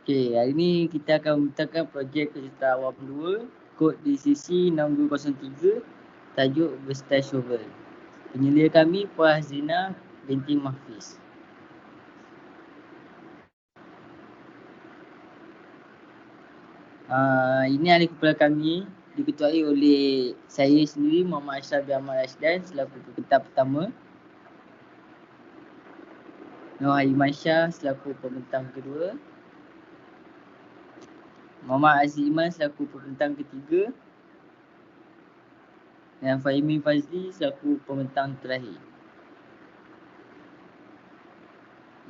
Okey, hari ni kita akan membentangkan projek kejuruteraan awam 2, kod DCC 6203, tajuk Versatile Shovel. Penyelia kami Puan Hazrina binti Mahfiz. Ini ahli kepala kami diketuai oleh saya sendiri Muhammad Ashraf bin Ahmad Rashdan selaku pembentang pertama, Nur Haiman Shah selaku pembentang kedua, Muhammad Aziz Iman selaku pembentang ketiga dan Fahimi Fazli selaku pembentang terakhir.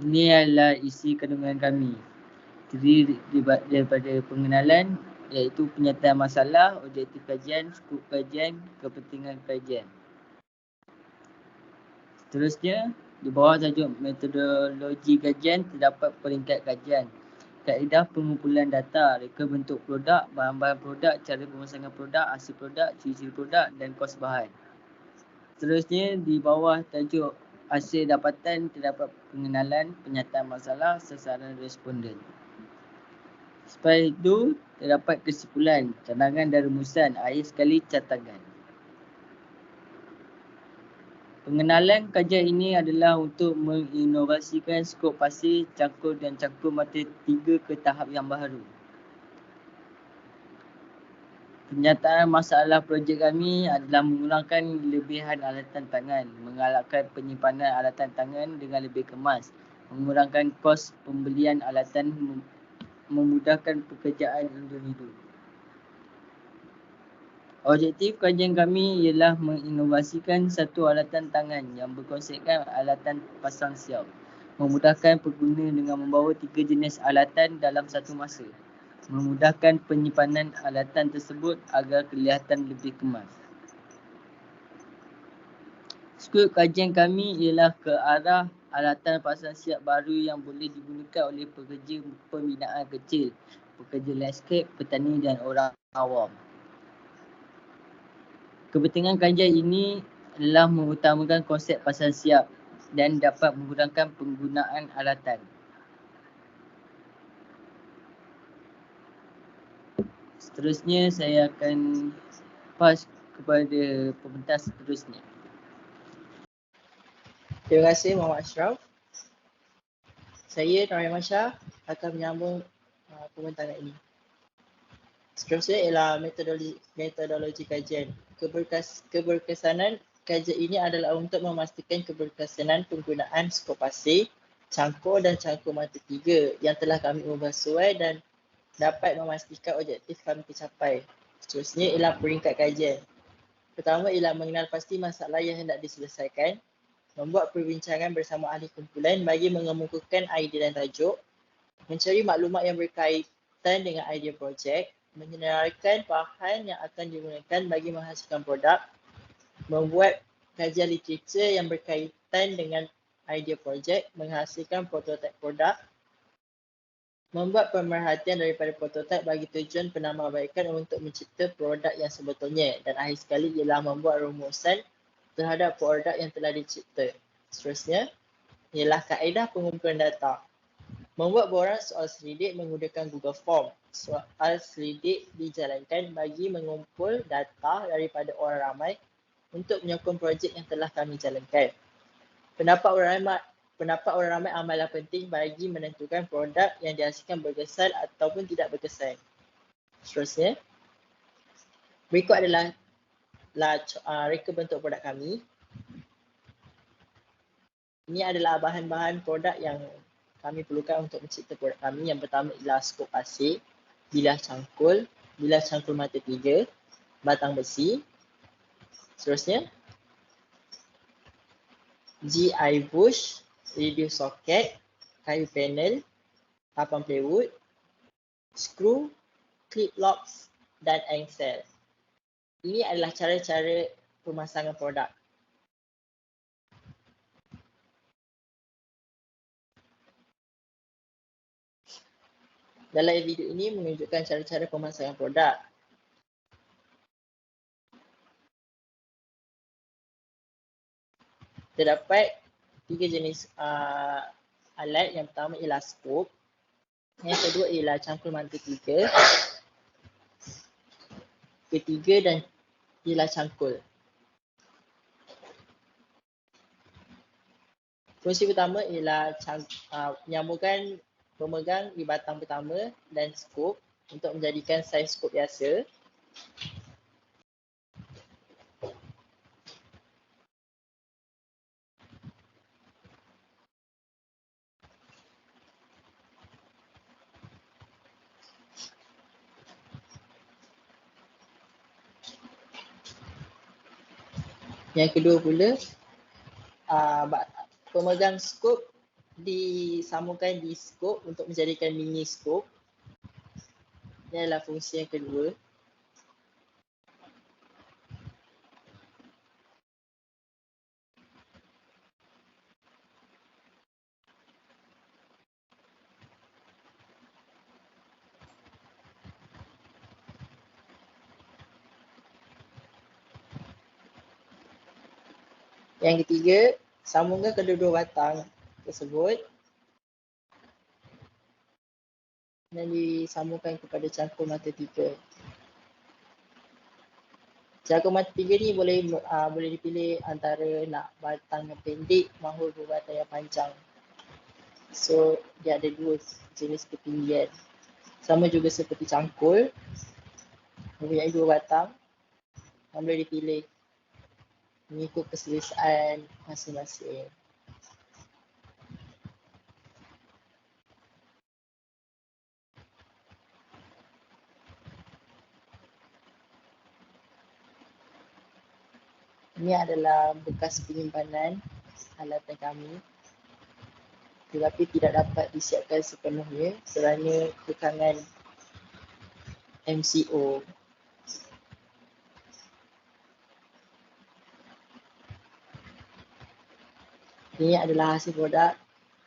Ini adalah isi kandungan kami. Terdiri daripada pengenalan iaitu penyataan masalah, objektif kajian, skop kajian, kepentingan kajian. Seterusnya, di bawah tajuk metodologi kajian terdapat peringkat kajian, kaedah pengumpulan data, reka bentuk produk, bahan-bahan produk, cara pemasangan produk, hasil produk, ciri-ciri produk dan kos bahan. Seterusnya, di bawah tajuk hasil dapatan terdapat pengenalan, penyataan masalah, sasaran responden. Selepas itu, terdapat kesimpulan, cadangan dan rumusan, akhir sekali catakan. Pengenalan kajian ini adalah untuk menginovasikan skop pasir, cangkul dan cangkul mata 3 ke tahap yang baru. Penyataan masalah projek kami adalah mengurangkan lebihan alatan tangan, mengalahkan penyimpanan alatan tangan dengan lebih kemas, mengurangkan kos pembelian alatan, memudahkan pekerjaan individu. Objektif kajian kami ialah menginovasikan satu alatan tangan yang berkonsepkan alatan pasang siap, memudahkan pengguna dengan membawa 3 jenis alatan dalam satu masa, memudahkan penyimpanan alatan tersebut agar kelihatan lebih kemas. Skop kajian kami ialah ke arah alatan pasang siap baru yang boleh digunakan oleh pekerja pembinaan kecil, pekerja landscape, petani dan orang awam. Kepentingan kajian ini adalah mengutamakan konsep pasang siap dan dapat mengurangkan penggunaan alatan. Seterusnya saya akan pass kepada pembentang seterusnya. Terima kasih Muhammad Ashraf. Saya Nur Haiman Shah akan menyambung pembentangan ini. Seterusnya ialah metodologi kajian. Keberkesanan kajian ini adalah untuk memastikan keberkesanan penggunaan skop pasir, cangkul dan cangkul mata 3 yang telah kami ubah sesuai dan dapat memastikan objektif kami tercapai. Seterusnya ialah peringkat kajian. Pertama ialah mengenal pasti masalah yang hendak diselesaikan, membuat perbincangan bersama ahli kumpulan bagi mengemukakan idea dan tajuk, mencari maklumat yang berkaitan dengan idea projek, menyenaraikan bahan yang akan digunakan bagi menghasilkan produk, membuat kajian literatur yang berkaitan dengan idea projek, menghasilkan prototipe produk, membuat pemerhatian daripada prototipe bagi tujuan penambahbaikan untuk mencipta produk yang sebetulnya, dan akhir sekali ialah membuat rumusan terhadap produk yang telah dicipta. Seterusnya ialah kaedah pengumpulan data. Membuat borang soal selidik menggunakan Google Form. Soal selidik dijalankan bagi mengumpul data daripada orang ramai untuk menyokong projek yang telah kami jalankan. Pendapat orang ramai amalan penting bagi menentukan produk yang dihasilkan berkesan ataupun tidak berkesan. Seterusnya, berikut adalah reka bentuk produk kami. Ini adalah bahan-bahan produk yang kami perlukan untuk mencipta produk kami. Yang pertama ialah skop pasir, bilah cangkul mata 3, batang besi. Seterusnya, GI bush, radio socket, kayu panel, papan plywood, skru, clip locks dan engsel. Ini adalah cara-cara pemasangan produk. Dalam video ini menunjukkan cara-cara pemasangan produk. Terdapat 3 jenis alat. Yang pertama ialah skop. Yang kedua ialah cangkul mata 3. Ketiga dan ialah cangkul. Fungsi pertama ialah menyambungkan pemegang di batang pertama dan skop untuk menjadikan saiz skop biasa. Yang kedua pula, pemegang skop disambungkan di skop untuk menjadikan mini skop. Ini adalah fungsi yang kedua. Yang ketiga, sambungkan kedua-dua batang tersebut dan disambungkan kepada cangkul mata 3. Cangkul mata 3 ni boleh dipilih antara nak batang yang pendek maupun batang yang panjang. So dia ada dua jenis ketinggian. Sama juga seperti cangkul, mempunyai dua batang yang boleh dipilih mengikut keselesaan masing-masing. Ini adalah bekas penyimpanan alatan kami, tetapi tidak dapat disiapkan sepenuhnya kerana kekangan MCO. Ini adalah hasil produk.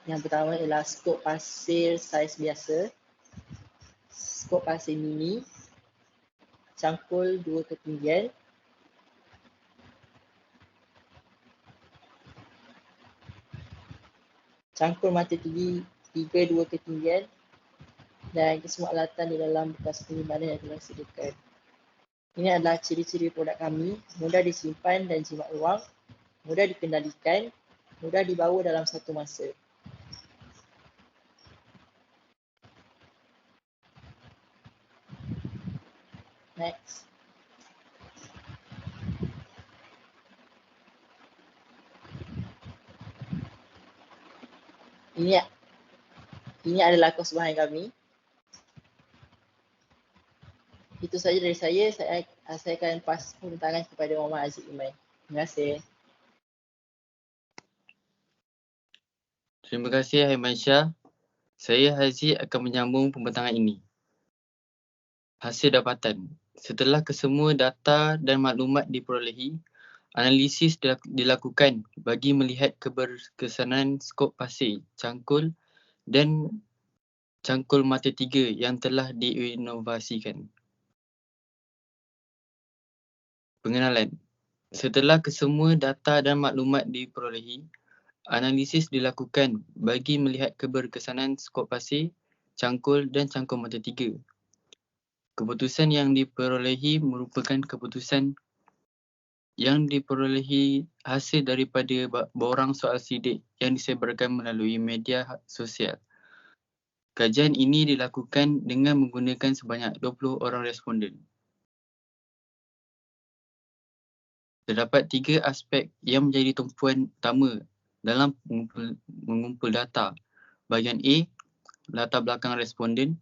Yang pertama ialah skop pasir saiz biasa, skop pasir mini, cangkul 2 ketinggian, cangkul mata 3 2 ketinggian, dan semua alatan di dalam bekas penyimpanan yang telah disediakan. Ini adalah ciri-ciri produk kami, mudah disimpan dan jimat ruang, mudah dikendalikan, mudah dibawa dalam satu masa. Next. Ini adalah kos bahan kami. Itu saja dari saya. Saya akan pas pembentangan kepada Muhammad Aziz Iman. Terima kasih. Terima kasih Aiman Shah. Saya Haziq akan menyambung pembentangan ini. Hasil dapatan. Setelah kesemua data dan maklumat diperolehi, analisis dilakukan bagi melihat keberkesanan skop pasir, cangkul dan cangkul mata 3 yang telah diinovasikan. Pengenalan. Setelah kesemua data dan maklumat diperolehi, analisis dilakukan bagi melihat keberkesanan skop pasir, cangkul dan cangkul mata 3. Keputusan yang diperolehi merupakan keputusan yang diperolehi hasil daripada borang soal sidik yang disebarkan melalui media sosial. Kajian ini dilakukan dengan menggunakan sebanyak 20 orang responden. Terdapat 3 aspek yang menjadi tumpuan utama dalam mengumpul data. Bahagian A, latar belakang responden.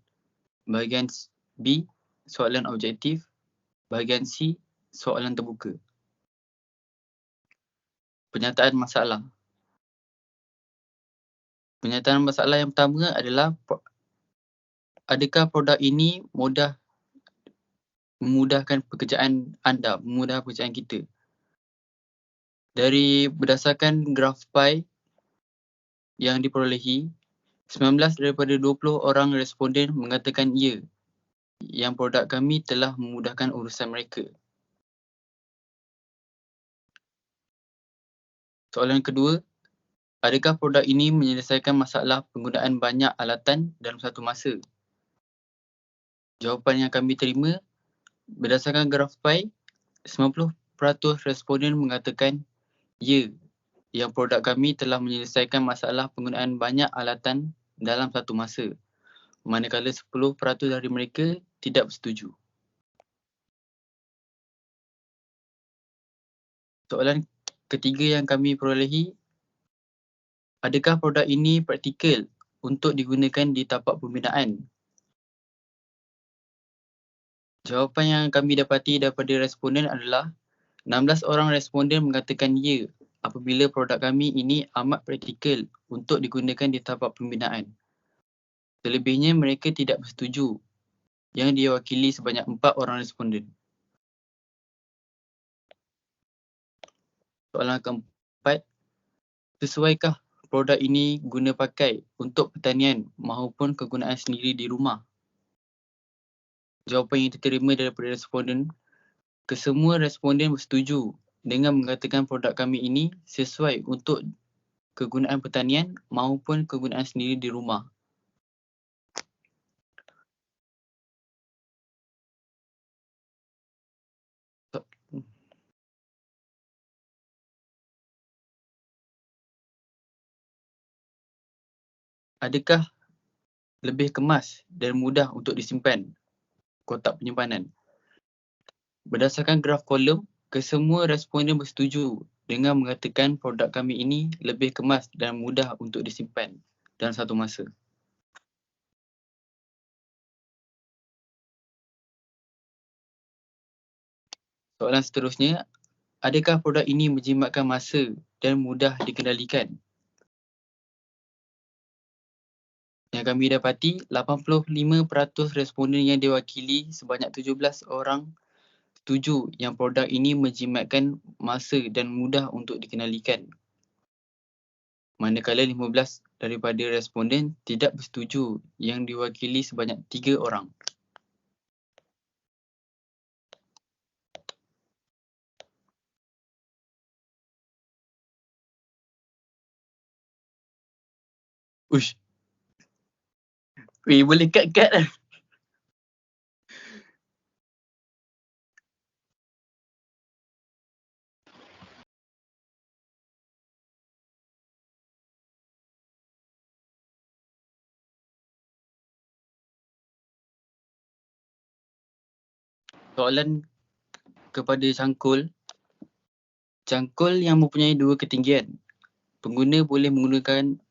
Bahagian B, soalan objektif. Bahagian C, soalan terbuka. Penyataan masalah. Penyataan masalah yang pertama adalah adakah produk ini memudahkan pekerjaan anda, memudahkan pekerjaan kita. Berdasarkan graf pie yang diperolehi, 19 daripada 20 orang responden mengatakan ya, yang produk kami telah memudahkan urusan mereka. Soalan kedua, Adakah produk ini menyelesaikan masalah penggunaan banyak alatan dalam satu masa? Jawapan yang kami terima berdasarkan graf pie, 90% responden mengatakan ya, yang produk kami telah menyelesaikan masalah penggunaan banyak alatan dalam satu masa. Manakala 10% dari mereka tidak bersetuju. Soalan ketiga yang kami perolehi, adakah produk ini praktikal untuk digunakan di tapak pembinaan? Jawapan yang kami dapati daripada responden adalah 16 orang responden mengatakan ya apabila produk kami ini amat praktikal untuk digunakan di tapak pembinaan. Selebihnya mereka tidak bersetuju, yang diwakili sebanyak 4 orang responden. Soalan keempat, sesuaikah produk ini guna pakai untuk pertanian maupun kegunaan sendiri di rumah? Jawapan yang diterima daripada responden, kesemua responden bersetuju dengan mengatakan produk kami ini sesuai untuk kegunaan pertanian maupun kegunaan sendiri di rumah. Adakah lebih kemas dan mudah untuk disimpan kotak penyimpanan? Berdasarkan graf kolom, kesemua responden bersetuju dengan mengatakan produk kami ini lebih kemas dan mudah untuk disimpan dalam satu masa. Soalan seterusnya, adakah produk ini menjimatkan masa dan mudah dikendalikan? Yang kami dapati, 85% responden yang diwakili sebanyak 17 orang setuju yang produk ini menjimatkan masa dan mudah untuk dikendalikan. Manakala 15 daripada responden tidak bersetuju yang diwakili sebanyak 3 orang. Uish. Weh, boleh cut lah. Soalan kepada cangkul. Cangkul yang mempunyai dua ketinggian. Pengguna boleh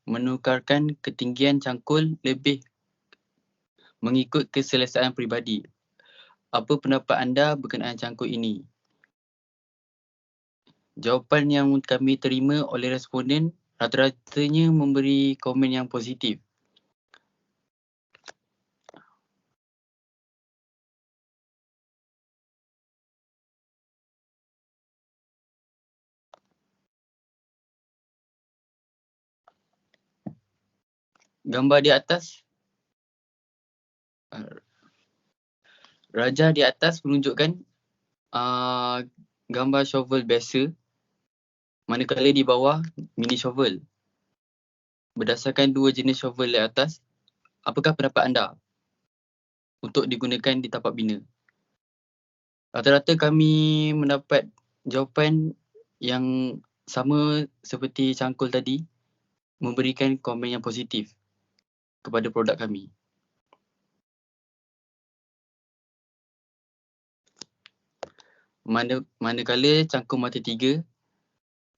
menukarkan ketinggian cangkul lebih mengikut keselesaan peribadi. Apa pendapat anda berkenaan cangkul ini? Jawapan yang kami terima oleh responden rata-ratanya memberi komen yang positif. Gambar di atas, rajah di atas menunjukkan gambar shovel biasa, manakala di bawah mini shovel. Berdasarkan dua jenis shovel di atas, apakah pendapat anda untuk digunakan di tapak bina? Rata-rata kami mendapat jawapan yang sama seperti cangkul tadi, memberikan komen yang positif kepada produk kami. Manakala cangkul mata tiga,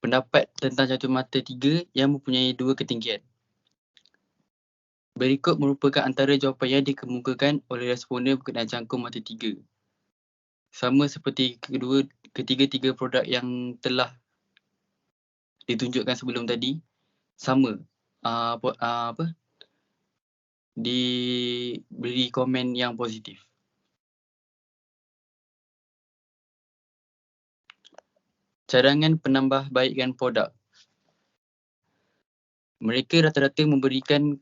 pendapat tentang cangkul mata tiga yang mempunyai dua ketinggian. Berikut merupakan antara jawapan yang dikemukakan oleh responden berkenaan cangkul mata tiga. Sama seperti ketiga-tiga produk yang telah ditunjukkan sebelum tadi, sama diberi komen yang positif. Cadangan penambahbaikan produk. Mereka rata-rata memberikan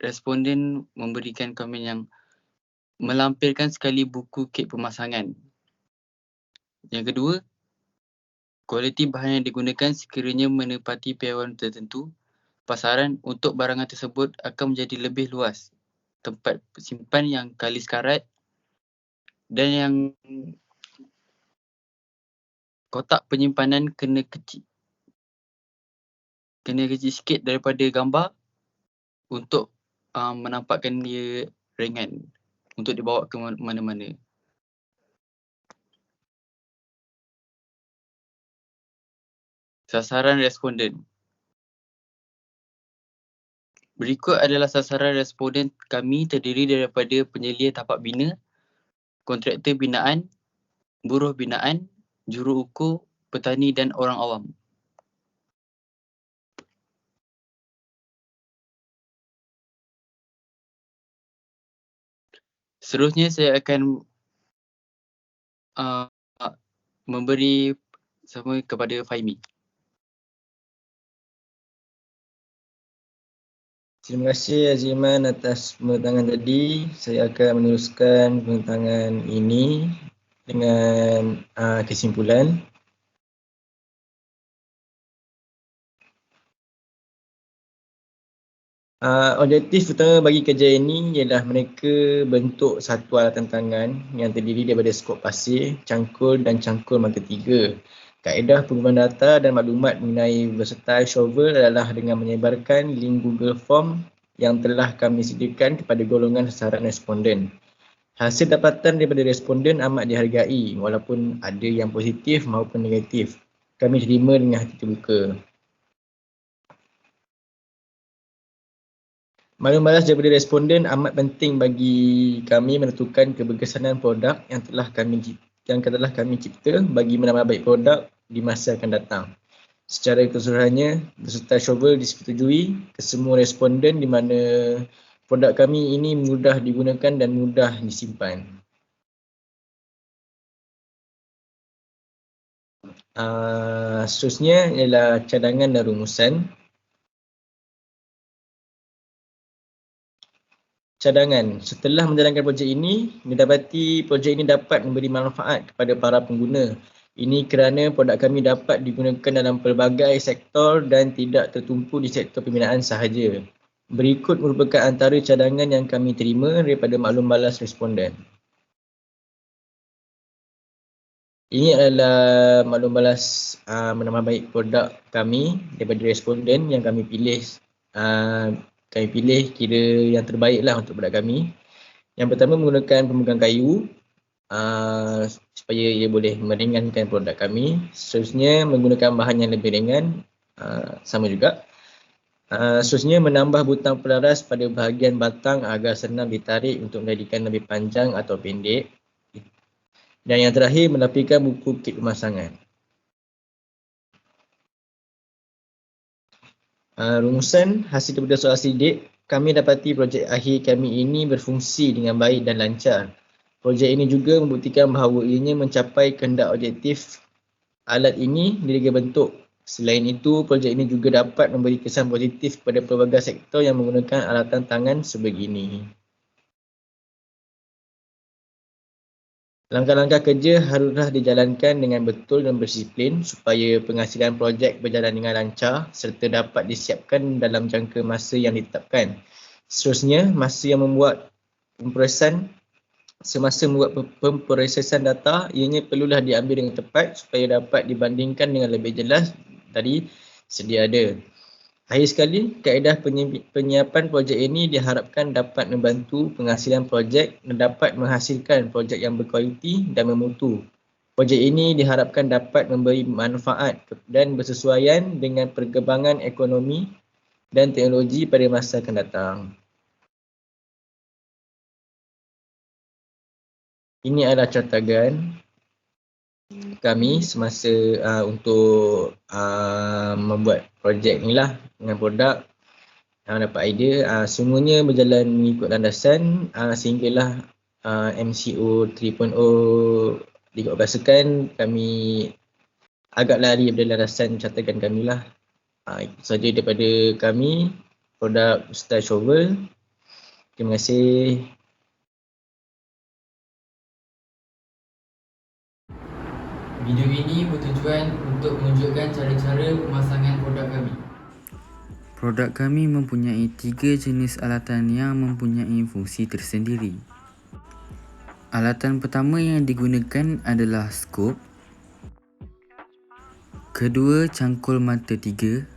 responden memberikan komen yang melampirkan sekali buku kit pemasangan. Yang kedua, Kualiti bahan yang digunakan sekiranya menepati pihauan tertentu, pasaran untuk barangan tersebut akan menjadi lebih luas. Tempat simpan yang kali sekarat dan yang kotak penyimpanan kena kecil sikit daripada gambar untuk menampakkan dia ringan untuk dibawa ke mana-mana. Sasaran responden. Berikut adalah sasaran responden kami terdiri daripada penyelia tapak bina, kontraktor binaan, buruh binaan, juruukur, petani dan orang awam. Seterusnya saya akan memberi sama kepada Fahimi. Terima kasih Aziman atas penerangan tadi. Saya akan meneruskan penerangan ini dengan kesimpulan. Objektif utama bagi kerja ini ialah mereka bentuk satu alatan tangan yang terdiri daripada skop pasir, cangkul dan cangkul mangga 3. Kaedah penggunaan data dan maklumat mengenai versatile shovel adalah dengan menyebarkan link Google Form yang telah kami sediakan kepada golongan sasaran responden. Hasil dapatan daripada responden amat dihargai walaupun ada yang positif maupun negatif. Kami terima dengan hati terbuka. Maklum balas daripada responden amat penting bagi kami menentukan keberkesanan produk yang telah kami cipta bagi menambah baik produk di masa akan datang. Secara keseluruhannya, versatile shovel disetujui ke semua responden di mana produk kami ini mudah digunakan dan mudah disimpan. Seterusnya ialah cadangan dan rumusan. Cadangan. Setelah menjalankan projek ini, didapati projek ini dapat memberi manfaat kepada para pengguna. Ini kerana produk kami dapat digunakan dalam pelbagai sektor dan tidak tertumpu di sektor pembinaan sahaja. Berikut merupakan antara cadangan yang kami terima daripada maklum balas responden. Ini adalah maklum balas menambah baik produk kami daripada responden yang kami pilih. Kami pilih kira yang terbaik lah untuk produk kami. Yang pertama menggunakan pemegang kayu supaya ia boleh meringankan produk kami. Seterusnya menggunakan bahan yang lebih ringan, sama juga. Seterusnya menambah butang pelaras pada bahagian batang agar senang ditarik untuk menjadikan lebih panjang atau pendek. Dan yang terakhir menapikan buku kit pemasangan. Rumusan hasil daripada soal sidik, kami dapati projek akhir kami ini berfungsi dengan baik dan lancar. Projek ini juga membuktikan bahawa ianya mencapai kehendak objektif alat ini di tiga bentuk. Selain itu, projek ini juga dapat memberi kesan positif kepada pelbagai sektor yang menggunakan alatan tangan sebegini. Langkah-langkah kerja haruslah dijalankan dengan betul dan berdisiplin supaya penghasilan projek berjalan dengan lancar serta dapat disiapkan dalam jangka masa yang ditetapkan. Seterusnya, semasa membuat pemprosesan data, ianya perlulah diambil dengan tepat supaya dapat dibandingkan dengan lebih jelas dari sedia ada. Akhir sekali, kaedah penyiapan projek ini diharapkan dapat membantu penghasilan projek dan dapat menghasilkan projek yang berkualiti dan bermutu. Projek ini diharapkan dapat memberi manfaat dan bersesuaian dengan perkembangan ekonomi dan teknologi pada masa akan datang. Ini adalah cartagan kami semasa untuk membuat projek ni lah dengan produk yang dapat idea. Semuanya berjalan mengikut landasan sehinggalah MCO 3.0 dioperasikan. Kami agak lari daripada landasan cartagan kami lah. Itu saja daripada kami, produk Versatile Shovel. Terima kasih. Video ini bertujuan untuk menunjukkan cara-cara pemasangan produk kami. Produk kami mempunyai 3 jenis alatan yang mempunyai fungsi tersendiri. Alatan pertama yang digunakan adalah skop. Kedua, cangkul mata 3.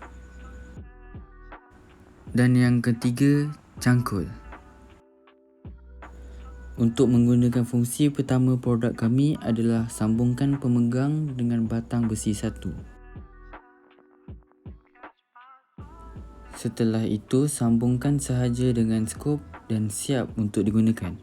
Dan yang ketiga, cangkul. Untuk menggunakan fungsi pertama produk kami adalah sambungkan pemegang dengan batang besi 1. Setelah itu, sambungkan sahaja dengan skop dan siap untuk digunakan.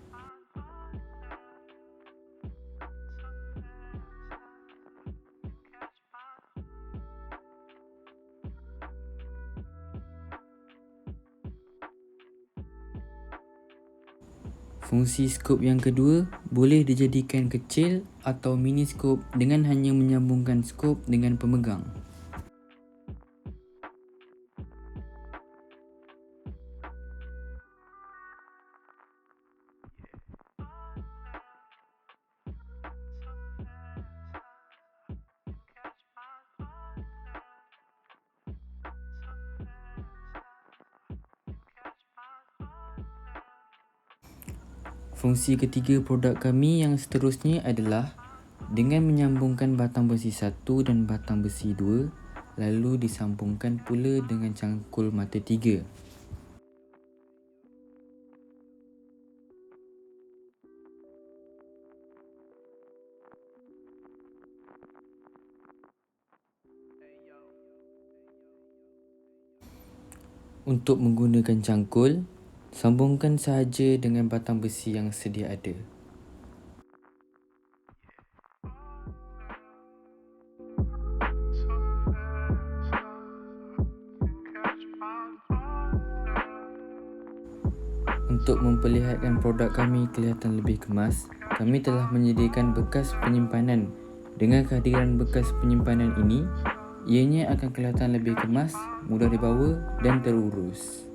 Fungsi skop yang kedua boleh dijadikan kecil atau mini skop dengan hanya menyambungkan skop dengan pemegang. Fungsi ketiga produk kami yang seterusnya adalah dengan menyambungkan batang besi 1 dan batang besi 2, lalu disambungkan pula dengan cangkul mata 3. Untuk menggunakan cangkul, sambungkan sahaja dengan batang besi yang sedia ada. Untuk memperlihatkan produk kami kelihatan lebih kemas, kami telah menyediakan bekas penyimpanan. Dengan kehadiran bekas penyimpanan ini, ianya akan kelihatan lebih kemas, mudah dibawa dan terurus.